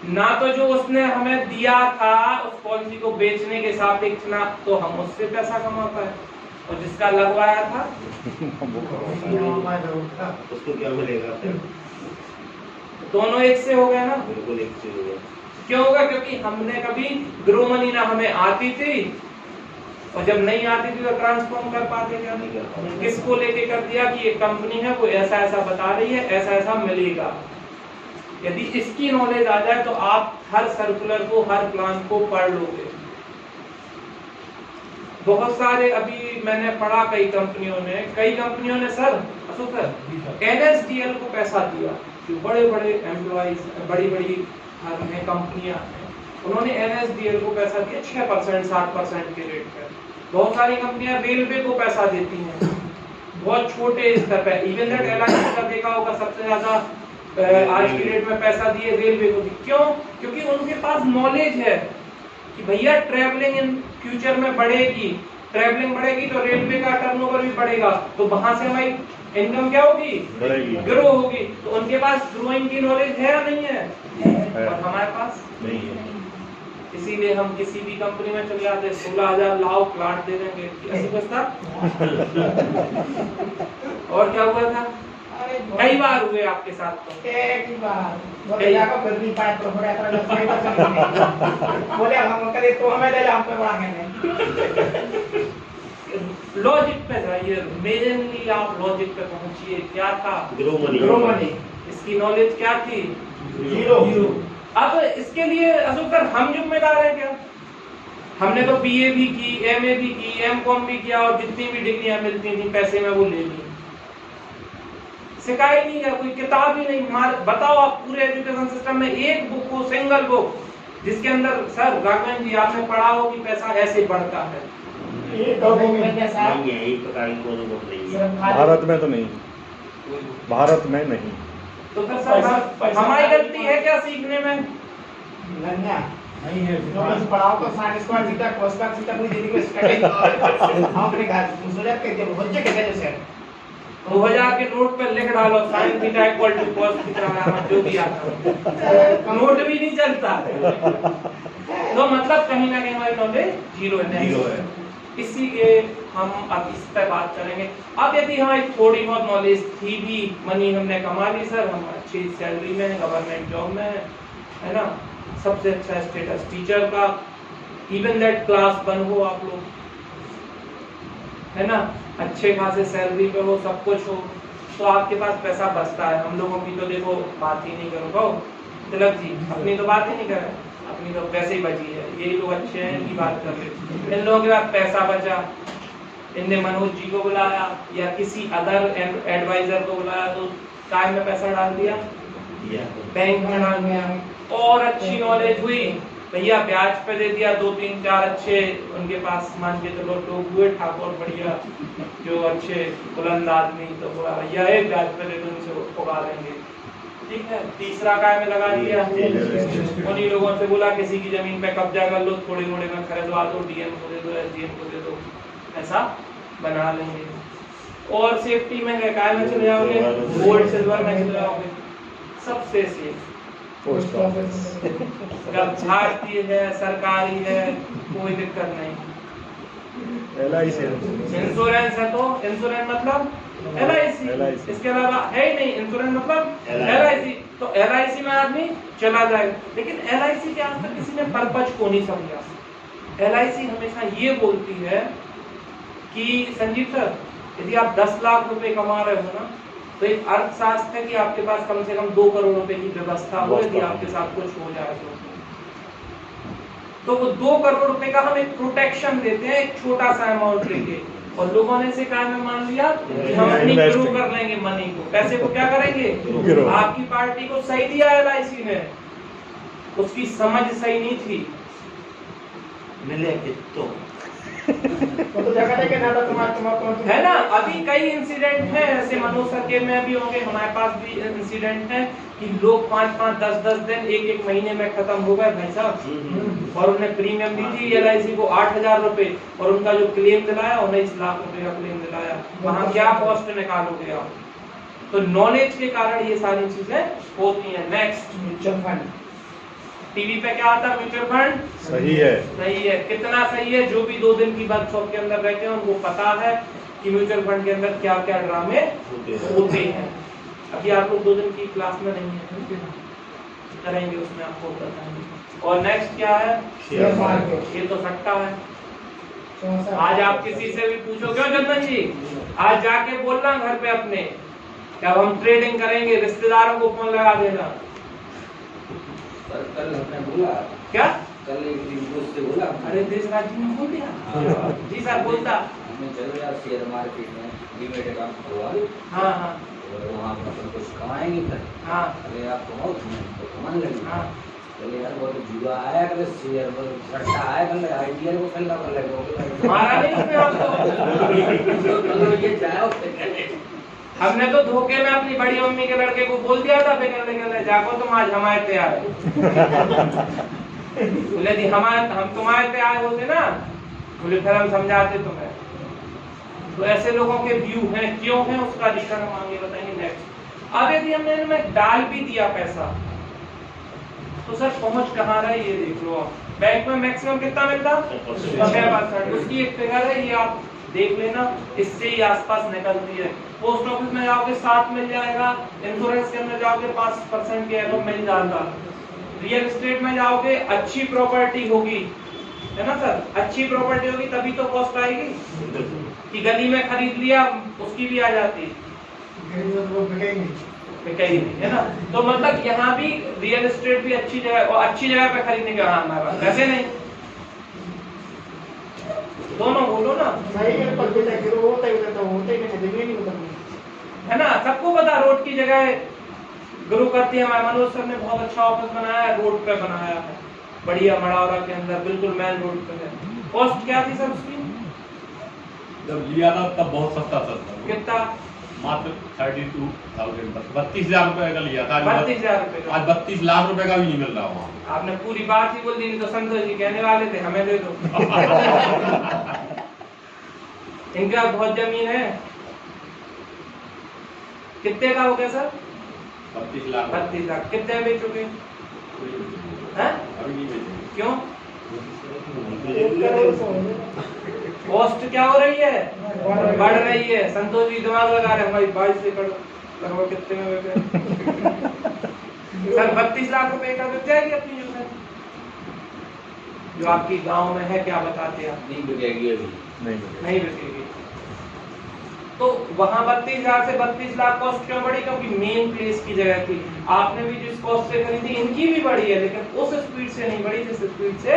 ना तो जो उसने हमें दिया था उस पॉलिसी को बेचने के सापेक्ष ना तो हम उससे पैसा कमा पाए, और जिसका लगवाया था उसको क्या मिलेगा फिर? दोनों एक से हो गए ना। बिल्कुल एक से होगा। क्यों होगा? क्योंकि हमने कभी ग्रो मनी ना हमें आती थी, और जब नहीं आती थी तो ट्रांसफॉर्म कर पाते क्या? नहीं कर पाते। किसको लेके कर दिया कि ये कंपनी है, वो ऐसा ऐसा बता रही है, ऐसा ऐसा मिलेगा। यदि इसकी नॉलेज आ जाए तो आप हर सर्कुलर को, हर प्लान को पढ़ लोगे। बहुत सारे अभी मैंने पढ़ा, कई कंपनियों ने सर, अशोक सर, NSDL को पैसा दिया, जो बड़े बड़े एम्प्लॉइज, बड़ी बड़ी कंपनियां हैं, उन्होंने NSDL को पैसा दिया 6%, 7% के रेट पर। बहुत सारी कंपनियां रेलवे को पैसा देती हैं, बहुत छोटे स्तर पे। इवन दैट LIC का देखा होगा, सबसे ज्यादा आज की डेट में पैसा दिए रेलवे को। क्यों? क्योंकि उनके पास नॉलेज है कि भैया ट्रैवलिंग इन फ्यूचर में बढ़ेगी, ट्रैवलिंग बढ़ेगी तो रेलवे का टर्नओवर भी बढ़ेगा, तो वहां से हमारी इनकम क्या होगी? ग्रो होगी। तो उनके पास ग्रोइंग की नॉलेज है या नहीं है? और हमारे पास नहीं है। इसीलिए हम किसी भी कंपनी में चले जाते, 16,000 लाओ प्लाट दे देंगे, ऐसी कुछ था। और क्या हुआ था? कई बार हुए आपके साथ तो। एक ही बार बोले जाकर फिर भी पाए तो थोड़ा सा सही बात बोले हम करे तो हमें ले जाओ पे बढ़ाएंगे। लॉजिक पे जाइए, मेनली आप लॉजिक पे पहुंचिए। क्या था? Grow money. इसकी नॉलेज क्या थी? जीरो। अब इसके लिए अशोक सर हम जिम्मेदार हैं क्या? हमने तो BA भी की, MA भी की, MCOM भी किया, और जितनी भी डिग्रियां मिलती थी पैसे में वो ले ली, सिखाई नहीं है, कोई किताब ही नहीं। बताओ आप पूरे एजुकेशन सिस्टम में एक बुक हो, सिंगल बुक, जिसके अंदर सर राघवन जी आपने पढ़ा हो कि पैसा ऐसे बढ़ता है? भारत में तो नहीं, भारत में नहीं। तो फिर सर हमारी गलती है क्या सीखने में? नहीं है। नॉलेज पढ़ाओ तो साइंस को जीता कोस्का सीता पूरी जिंदगी में स्टडी हम अपने घर सोचा के जब बच्चे के जैसे 2000 के नोट पर लिख डालो sin theta equal to cos theta, जो भी आता नोट भी नहीं चलता। तो मतलब कहीं ना कहीं हमारी नॉलेज जीरो है। इसीलिए हम अब इस पर बात करेंगे। अब यदि हमारी थोड़ी बहुत नॉलेज थी भी, मनी हमने कमा ली सर, हम अच्छी सैलरी में है, गवर्नमेंट जॉब में है ना, सबसे अच्छा स्टेटस टीचर का, इवन दैट क्लास 1 हो आप लोग, है ना, अच्छे खासे सैलरी पे हो, सब कुछ हो, तो आपके पास पैसा बचता है। हम लोगों की तो देखो बात ही नहीं करो, तिलक जी अपनी तो बात ही नहीं करें, अपनी तो पैसे ही बची है। यही लोग अच्छे हैं, इनकी बात कर रहे। इन लोगों के पास पैसा बचा, इनने मनोज जी को बुलाया या किसी अदर एडवाइजर को बुलाया, तो टाइम में पैसा डाल दिया, बैंक में डाल दिया, और अच्छी नॉलेज हुई भैया ब्याज पे दे दिया, 2 3 4 अच्छे उनके पास मान के चलो लोग हुए ठाकुर बढ़िया जो अच्छे बुलंद आदमी, तो बोला भैया एक ब्याज पे दे दो, इनसे उगा देंगे, ठीक है। तीसरा काय में लगा दिया, उन्हीं लोगों से बोला किसी की जमीन पे कब्जा कर लो, थोड़े मोड़े में खरीदवा दो, डीएम को दे दो, एसडीएम को दे दो, ऐसा बना लेंगे। और सेफ्टी में काय में चले जाओगे, गोल्ड सिल्वर में चले जाओगे, सबसे सेफ पोस्ट ऑफिस भारतीय है, सरकारी है, कोई दिक्कत नहीं। LIC इंश्योरेंस है तो इंश्योरेंस मतलब LIC, इसके अलावा है ही नहीं। इंश्योरेंस मतलब LIC, तो LIC में आदमी चला जाएगा। लेकिन LIC के आज तक किसी ने पर्पज को नहीं समझा। LIC हमेशा ये बोलती है कि संजीव सर, यदि आप 10 लाख रुपए कमा रहे हो ना, तो एक अर्थशास्त्र है कि आपके पास कम से कम 2 करोड़ रुपए की व्यवस्था हो यदि आपके साथ कुछ हो जाए तो वो 2 करोड़ रुपए का हम एक प्रोटेक्शन देते हैं, एक छोटा सा अमाउंट देके, और लोगों ने से काम में मान लिया कि हम अपनी ग्रो कर लेंगे मनी को, पैसे को क्या करेंगे। आपकी पार्टी को सही दिया LIC ने, उसकी समझ सही नहीं थी। मिले कितो तो जगह के ज्यादा तुम्हारा है ना। अभी कई इंसिडेंट हैं ऐसे, मनोज सर के में भी होंगे, हमारे पास भी इंसिडेंट है कि लोग 5-5 10-10 दिन 1-1 महीने में खत्म हो गए भाई साहब, और उन्हें प्रीमियम दी थी LIC को 8,000 रुपए, और उनका जो क्लेम दिलाया 19 लाख रुपए का क्लेम दिलाया। वहाँ क्या कॉस्ट निकालोगे आप। तो नॉलेज के कारण ये सारी चीजें होती है। Next, mutual fund. टीवी पे क्या आता है, म्यूचुअल फंड सही है, सही है। कितना सही है, जो भी 2 दिन की वर्कशॉप के अंदर रहते हैं उनको पता है कि म्यूचुअल फंड के अंदर क्या क्या ड्रामे होते हैं। अभी आप लोग 2 दिन की क्लास में नहीं है, करेंगे उसमें आपको बताएंगे। और नेक्स्ट क्या है, शेयर मार्केट। ये तो सट्टा है। आज आप किसी से भी पूछो, क्यों चंदन जी आज जाके बोलना घर पे अपने, क्या हम ट्रेडिंग करेंगे, रिश्तेदारों को फोन लगा देना। कल हमने बोला क्या, कल एक दिन दोस्त से बोला, अरे देश राज्य में बोल दिया। जी सर बोलता। हमने चलो यार शेयर मार्केट में डीमेट अकाउंट खुलवा लो, हाँ हाँ और वहाँ पर कुछ कमाएंगे फिर। हाँ अरे आप कमाओ, तो कमाने लगे। हाँ। चले यार वो तो जुआ आया, कल शेयर वो सट्टा आया, कल आईटीआर को खेलना कर लगे। मारा नहीं उसने आपको। कल ये जाओ, हमने तो धोखे में अपनी बड़ी मम्मी के लड़के को बोल दिया था, बेकर जाको तुम आज हमारे पे आए। बोले दी हम तुम्हारे पे आए होते ना, बोले फिर हम समझाते तुम्हें। तो ऐसे लोगों के व्यू हैं, क्यों हैं उसका रीजन हम आगे बताएंगे। नेक्स्ट, अब यदि हमने इनमें डाल भी दिया पैसा, तो सर पहुंच कहाँ रहा है ये देख लो आप। बैंक में मैक्सिमम कितना मिलता, 6%। उसकी एक फिगर है, ये आप देख लेना, इससे ही आसपास निकलती है। पोस्ट ऑफिस में जाओगे 7 मिल जाएगा, इंश्योरेंस के अंदर जाओगे 5% के एरो मिल जाता। रियल एस्टेट में जाओगे, अच्छी प्रॉपर्टी होगी, है ना सर, अच्छी प्रॉपर्टी होगी तभी तो कॉस्ट आएगी। कि गली में खरीद लिया उसकी भी आ जाती, बिकेगी नहीं, है ना। तो मतलब यहाँ भी रियल एस्टेट भी अच्छी जगह, और अच्छी जगह पे खरीदने के हमारे वैसे नहीं, दोनों बोलो ना। है ना, सबको पता रोड की जगह गुरु करती है। हमारे मनोज सर ने बहुत अच्छा ऑफिस बनाया है, रोड पे बनाया है, बढ़िया मड़ौरा के अंदर, बिल्कुल मेन रोड पे है। कॉस्ट क्या थी सर उसकी, जब लिया था तब बहुत सस्ता था। कितना, मात्र 32,000, 32,000 रुपए का लिया था। 32,000 रुपए का। आज 32 लाख रुपए का भी नहीं मिल रहा वहाँ। आपने पूरी बात ही बोल दी, नहीं तो संतोष जी कहने वाले थे हमें दे दो। इनका बहुत जमीन है। कितने का हो गया सर, 32 लाख। 32 लाख। कितने बेचोगे, हैं? अभी नहीं बेचेंगे। क्यों, कॉस्ट क्या हो रही है, बढ़ रही है। संतोष जी दिमाग लगा रहे हैं, हमारी 22 एकड़ लगभग कितने में बेचे सर, 32 लाख रुपए का बिक जाएगी अपनी जमीन, जो आपकी गांव में है। क्या बताते आप, नहीं बिकेगी अभी, नहीं बिकेगी। तो वहां 32,000 से 32 लाख कॉस्ट क्यों बढ़ी, क्योंकि मेन प्लेस की जगह थी। आपने भी जिस कॉस्ट से खरीदी, इनकी भी बढ़ी है, लेकिन उस स्पीड से नहीं बढ़ी जिस स्पीड से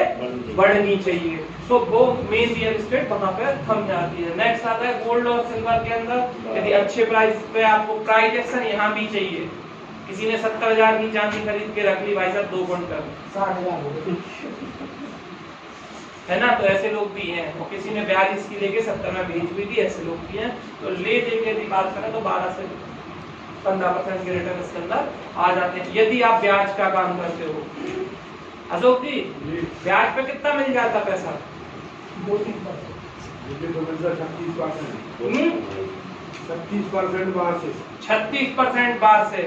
बढ़नी चाहिए। तो वो मेन रियल एस्टेट वहां पे थम जाती है। नेक्स्ट आता है गोल्ड और सिल्वर के अंदर। यदि अच्छे प्राइस पे आपको प्राइस एक्शन यहाँ भी चाहिए, किसी ने 70,000 की चांदी खरीद के रख ली, भाई साहब 2 क्विंटल 60,000 हो गए। है ना। तो ऐसे लोग भी हैं, और किसी ने 42 की लेके 70 में बेच भी दी, ऐसे लोग भी हैं। तो ले दे के यदि बात करें तो 12 से 15% के रिटर्न इसके अंदर आ जाते हैं, यदि आप ब्याज का काम करते हो। अशोक जी, ब्याज पे कितना मिल जाता पैसा? 2-3%। 36% बाहर से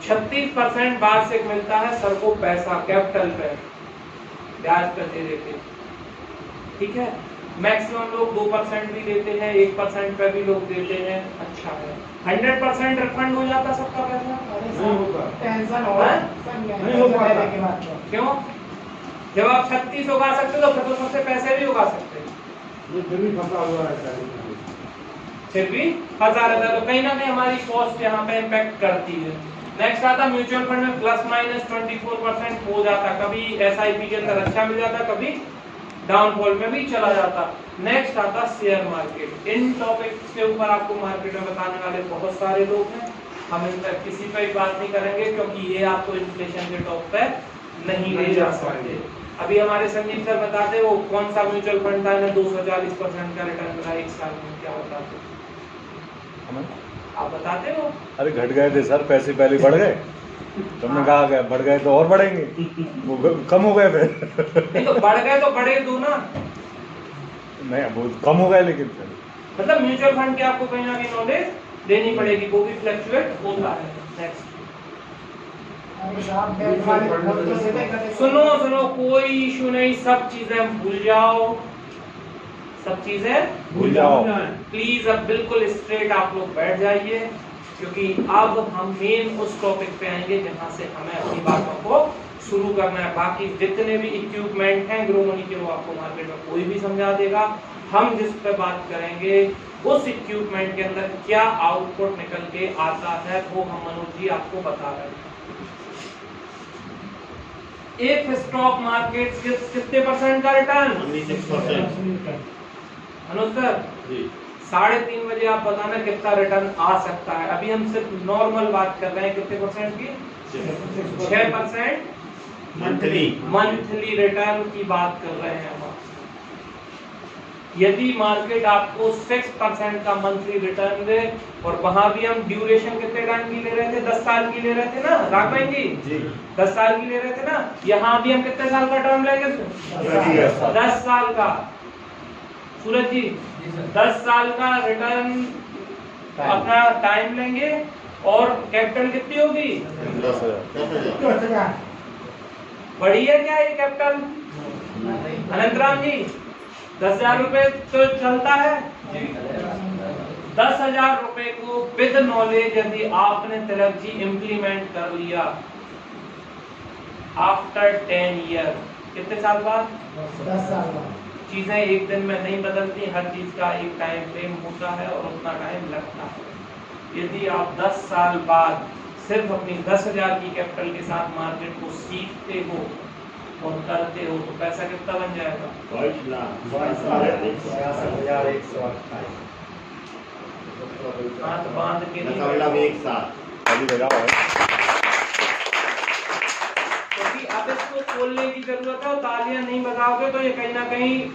36% वार्षिक मिलता है सर को पैसा, कैपिटल पे ब्याज पे दे देते। ठीक है, मैक्सिमम लोग 2% भी देते हैं, 1% पे भी लोग देते हैं। अच्छा है, 100% रिफंड हो जाता सबका पैसा? नहीं होगा। टेंशन हो हाँ? नहीं हो पाता। के बाद में। क्यों? जब आप 36 उगा सकते हो तो फिर तो सबसे पैसे भी उगा सकते हैं, ये फिर भी फंसा हुआ है सारी। फिर भी फंसा रहता है। तो कहीं ना कहीं हमारी कॉस्ट यहाँ पे इम्पैक्ट करती है। नेक्स्ट आता म्यूचुअल फंड में ±24% हो जाता, कभी SIP के अंदर अच्छा मिल जाता, कभी डाउनफॉल में भी चला जाता। नेक्स्ट आता शेयर मार्केट। इन टॉपिक्स के ऊपर आपको मार्केट में बताने वाले बहुत सारे लोग हैं, हम इन पर किसी पर बात नहीं करेंगे क्योंकि ये आपको इन्फ्लेशन के टॉप पे नहीं ले जा सकते। अभी हमारे संजीव सर बताते वो कौन सा म्यूचुअल फंड था, 240% का रिटर्न मिला 1 साल में, क्या बताते आप? बताते हो? अरे घट गए थे सर, पैसे पहले बढ़ गए, तुमने कहा गया बढ़ गए तो और बढ़ेंगे, वो कम हो गए फिर। नहीं तो बढ़ गए तो बढ़े दो ना, नहीं वो कम हो गए लेकिन फिर मतलब म्यूचुअल फंड की आपको कहीं ना कहीं नॉलेज देनी पड़ेगी, वो भी फ्लक्चुएट होता है। नेक्स्ट सुनो, कोई इशू नहीं, सब चीजें भूल जाओ, सब चीजें भूल जाओ। प्लीज अब बिल्कुल स्ट्रेट आप लोग बैठ जाइए, क्योंकि अब हम मेन उस टॉपिक पे आएंगे जहां से हमें अपनी बातों को शुरू करना है। बाकी जितने भी इक्विपमेंट हैं ग्रो मनी के, वो आपको मार्केट में कोई भी समझा देगा। हम जिस पे बात करेंगे उस इक्विपमेंट के अंदर क्या आउटपुट निकल के आता है, वो हम मनोज जी आपको बता रहे हैं। एक स्टॉक मार्केट कितने % का रिटर्न? 16%। मनोज सर 3:30 बजे आप बताना कितना रिटर्न आ सकता है। अभी हम सिर्फ नॉर्मल बात कर रहे हैं, कितने % की? 6% मंथली रिटर्न की बात कर रहे हैं हम। यदि मार्केट आपको 6% का मंथली रिटर्न दे, और वहां भी हम ड्यूरेशन कितने टाइम की ले रहे थे? 10 साल की ले रहे थे ना राघवेंद्र जी? 10 साल की ले रहे थे ना। यहाँ भी हम कितने साल का टर्म लेंगे? 10 साल का। सूरज जी 10 साल का रिटर्न अपना टाइम लेंगे, और कैपिटल कितनी होगी? 10,000। बढ़ी है क्या ये कैपिटल? अनंतराम जी 10,000 रुपए तो चलता है। 10,000 रुपए को विद नॉलेज यदि आपने तिलक जी इम्प्लीमेंट कर लिया आफ्टर 10 ईयर, कितने साल बाद? 10 साल बाद। चीजें एक दिन में नहीं बदलती, हर चीज का एक टाइम फ्रेम होता है और उतना टाइम लगता है। यदि आप 10 साल बाद सिर्फ अपनी 10,000 की कैपिटल के साथ मार्केट को सीखते हो और करते हो, तो पैसा कितना बन जाएगा? 22,62,128। हाथ बांध के नहीं 1.7। अभी बजाओ है। क्योंकि अब इसको खोलने की जरूरत है, और तालियां नहीं बजाओगे तो ये कहीं ना कहीं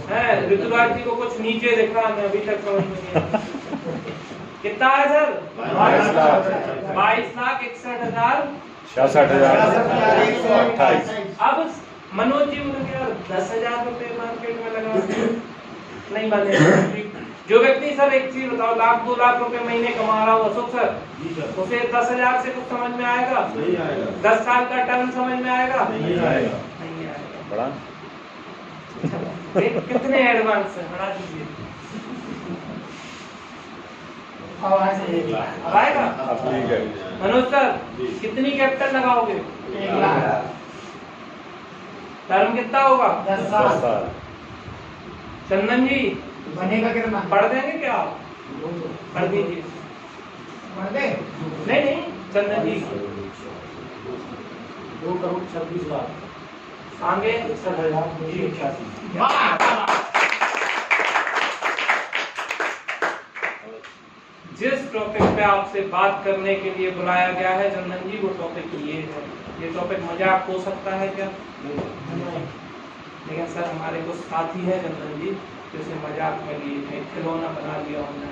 है। ऋतुराज जी को कुछ नीचे दिखा, मैं अभी तक समझ में नहीं आया। कितना है सर? 22,61,000 66,128। अब मनोज जी बोले यार 10,000 रुपए मार्केट में लगा नहीं बने। जो व्यक्ति सर एक चीज बताओ, 1,00,000 2 लाख रुपए महीने कमा रहा हो अशोक सर, उसे 10,000 से कुछ समझ में आएगा? नहीं आएगा। 10 साल का टर्म समझ में आएगा? नहीं आएगा। नहीं आएगा। बड़ा कितने एडवांस है, बढ़ा दीजिए। अब आएगा? अब ठीक है। मनोज सर कितनी कैपिटल लगाओगे? 1 लाख। टर्म कितना होगा? 10 साल। चंदन जी बनेगा कितना? पढ़ देंगे क्या आप? पढ़ दीजिए। पढ़ दे? नहीं चंदन जी 2,26,00,000। आगे जिस टॉपिक पे आपसे बात करने के लिए बुलाया गया है चंदन जी, वो टॉपिक ये है। ये टॉपिक मजाक हो सकता है क्या? लेकिन सर हमारे कुछ साथी है चंदन जी जैसे मजाक में लिए एक खिलौना बना लिया हमने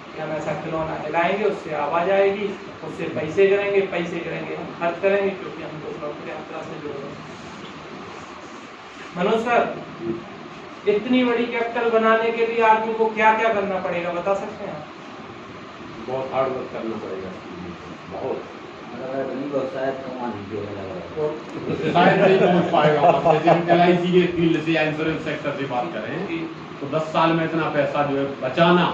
कि हम ऐसा खिलौना हिलाएंगे उससे आवाज आएगी, उससे पैसे गिरेंगे हम खर्च करेंगे क्योंकि हम तो प्रॉपर्टी यात्रा से जुड़ रहे हैं। मनोज सर, इतनी बड़ी कैपिटल बनाने के लिए आदमी को क्या क्या करना पड़ेगा बता सकते हैं? बहुत हार्ड वर्क करना पड़ेगा, बहुत। शायद नहीं पहुंच पाएगा वहाँ पे। जैसे LIC के फील्ड से या इंश्योरेंस सेक्टर से बात करें तो 10 साल में इतना पैसा जो है बचाना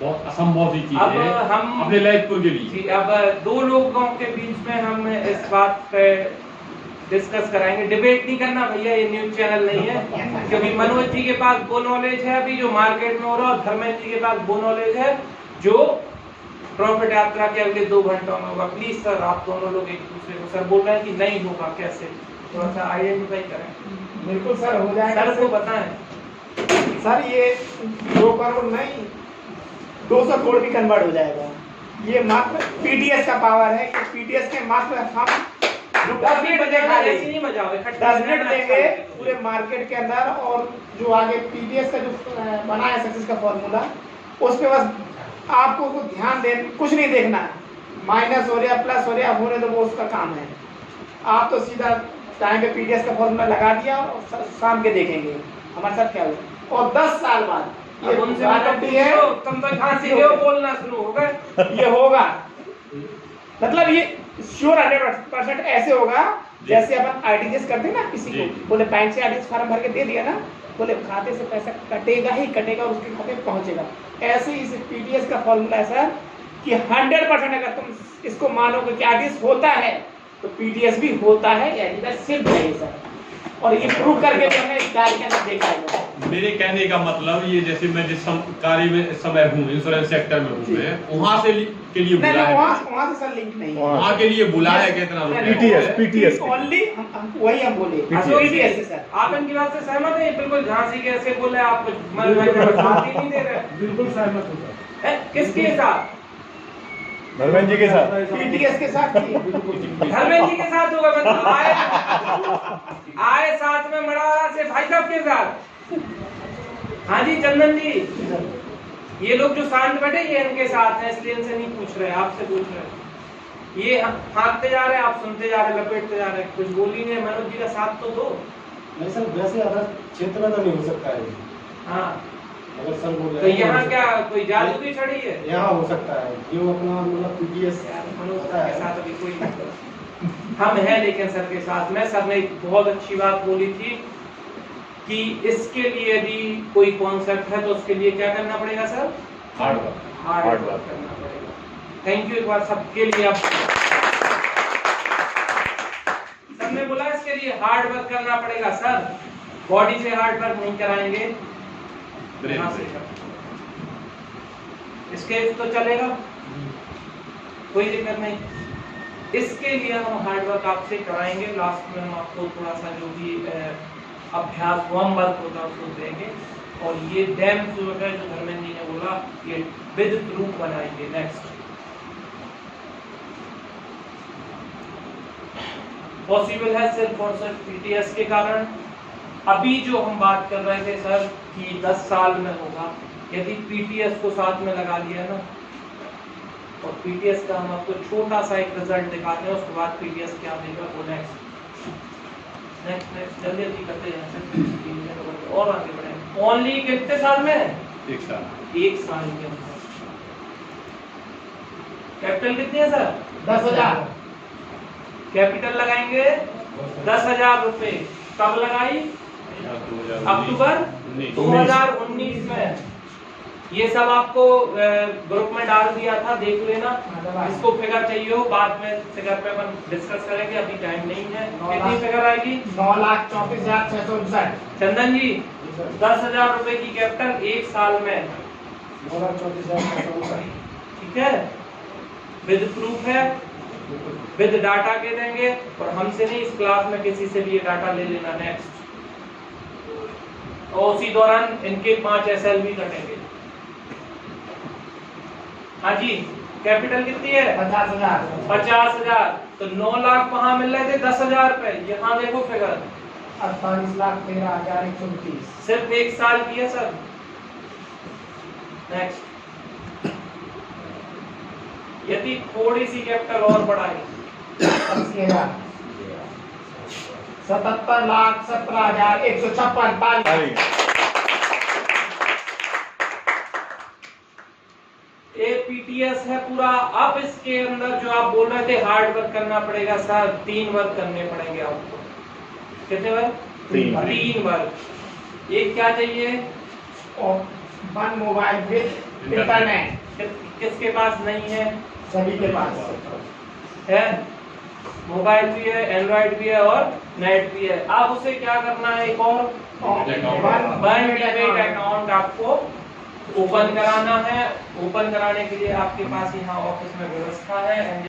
बहुत असंभव सी चीज अब है हम अपने ललितपुर के लिए। जी, अब दो लोगों के बीच में हम इस बात पे डिस्कस कराएंगे। डिबेट नहीं करना भैया, ये न्यूज चैनल नहीं है, क्योंकि मनोज जी के पास वो नॉलेज है अभी जो मार्केट में हो रहा है और धर्मेंद्र जी के पास वो नॉलेज है जो प्रॉफिट यात्रा के अगले 2 घंटों में होगा। प्लीज सर, आप दोनों लोग एक दूसरे को सर बोल रहे हैं कि नहीं होगा, कैसे थोड़ा सा आइडेंटिफाई करें। बिल्कुल सर, हो जाएगा। सर को बताएं। सर ये 2 करोड़ नहीं 200 करोड़ भी कन्वर्ट हो जाएगा। ये मात्र पीटीएस का पावर है कि पीटीएस के मात्र हम 10 मिनट देंगे पूरे मार्केट के अंदर, और जो आगे पीटीएस का जो बना है सक्सेस का फॉर्मूला, उस पे बस आपको कुछ ध्यान दे, कुछ नहीं देखना है, माइनस हो रहा प्लस हो रहा होने तो वो उसका काम है। आप तो सीधा टाइम पे पीटीएस का फॉर्मूला लगा दिया और शाम के देखेंगे हमारे साथ क्या हुआ। और 10 साल बाद ये गारंटी है, तुम तो खांसी हो बोलना शुरू हो गए। ये होगा, मतलब ये श्योर 100% ऐसे होगा जैसे अपन आरटीजीएस करते हैं ना, किसी को बोले बैंक से आरटीजीएस फॉर्म भर के दे दिया ना, बोले खाते से पैसा कटेगा ही कटेगा और उसके खाते में पहुंचेगा। ऐसे ही इस पीटीएस का फॉर्मूला है सर कि 100% अगर तुम इसको मानोगे कि आरटीजीएस होता है तो पीटीएस भी होता है, या सिर्फ है सर। और ये प्रूव करके भी हमने इस कार्य के अंदर देखा है। मेरे कहने का मतलब ये, जैसे मैं जिस कार्य में समय हूँ इंश्योरेंस सेक्टर में हूँ मैं, वहाँ से के लिए बुलाया है, वहाँ से सर लिंक नहीं है, वहाँ के लिए बुलाया है कितना पीटीएस ओनली वही हम बोले PTS है सर। आप इनकी बात से सहमत हैं? बिल्कुल झांसी के ऐसे बोले, आप कुछ मन में साथ ही नहीं दे रहे। बिल्कुल सहमत हूँ। किसके साथ? धर्मेंद्र जी के साथ, पीटीएस के साथ धर्मेंद्र जी के साथ होगा, मतलब आए साथ में मड़ा से भाई साहब के साथ। हाँ जी चंदन जी, ये लोग जो शांत बैठे ये इनके साथ हैं, इसलिए इनसे नहीं पूछ रहे, आपसे पूछ रहे। ये हाँकते जा रहे हैं, आप सुनते जा रहे हैं, लपेटते जा रहे हैं, कुछ बोल ही नहीं। मनोज जी का साथ तो दो। नहीं सर, वैसे अगर क्षेत्र में तो नहीं हो सकता है। हाँ, अगर सर बोल तो रहे हैं यहाँ क्या कोई जादू की छड़ी है? यहाँ हो सकता है, जो अपना मतलब पीटीएस मनोज के साथ अभी कोई नहीं। हम हैं लेकिन सर के साथ में। सर ने एक बहुत अच्छी बात बोली थी कि इसके लिए यदि कोई कॉन्सेप्ट है तो उसके लिए क्या करना पड़ेगा sir? Hard work. Hard work करना पड़ेगा। थैंक यू एक बार सबके लिए। आप सबने बोला इसके लिए हार्ड वर्क करना पड़ेगा सर, बॉडी से हार्ड वर्क नहीं कराएंगे, यहाँ से इसके तो चलेगा, कोई दिक्कत नहीं। इसके लिए हम हार्ड वर्क आपसे कराएंगे। लास्ट में हम आपको थोड़ा सा जो भी अभ्यास होम वर्क होता है उसको देंगे। और ये डैम जो है जो धर्मेंद्र जी ने बोला, ये विद प्रूफ बनाएंगे नेक्स्ट। पॉसिबल है सिर्फ और सिर्फ पीटीएस के कारण। अभी जो हम बात कर रहे थे सर कि 10 साल में होगा, यदि पीटीएस को साथ में लगा लिया ना, और पीटीएस का हम आपको छोटा सा एक रिजल्ट दिखाते हैं, उसके बाद पीटीएस क्या देगा वो नेक्स्ट जल्दी जल्दी करते हैं और आगे बढ़ेंगे। ओनली कितने साल में? 1 साल। 1 साल के अंदर। कैपिटल कितनी है सर? 10,000 कैपिटल लगाएंगे 10,000 रुपए। कब लगाई? अक्टूबर 2019 में। ये सब आपको ग्रुप में डाल दिया था, देख लेना। इसको फिगर चाहिए हो बाद में फिगर पे अपन डिस्कस करेंगे, अभी टाइम नहीं है। कितनी फिगर आएगी? 9,34,659। चंदन जी 10,000 रुपए की कैपिटल 1 साल में, 9,34,659। ठीक है? विद प्रूफ है, विद डाटा के देंगे, और हमसे नहीं इस क्लास में किसी से भी ये डाटा ले लेना नेक्स्ट। और उसी दौरान इनके 5 SL भी कटेंगे। हाँ जी, कैपिटल कितनी है? 50,000। 50,000। तो 9 लाख वहां मिल रहे थे 10,000 रुपए, यहाँ देखो फिगर 48,13,129। सिर्फ 1 साल की है सर। नेक्स्ट, यदि थोड़ी सी कैपिटल और बढ़ाई 80,000। 77,17,156। APTS है पूरा। अब इसके अंदर जो आप बोल रहे थे हार्ड वर्क करना पड़ेगा सर, 3 वर्क करने पड़ेंगे आपको। कितने वर्क? 3 वर्क। एक क्या चाहिए? One mobile with internet. किसके पास नहीं है? सभी के पास है। मोबाइल भी है, एंड्रॉइड भी है और नेट भी है। अब उसे क्या करना है? एक और वन डीमैट अकाउंट आपको ओपन कराना है। ओपन कराने के लिए आपके पास यहाँ ऑफिस में व्यवस्था है।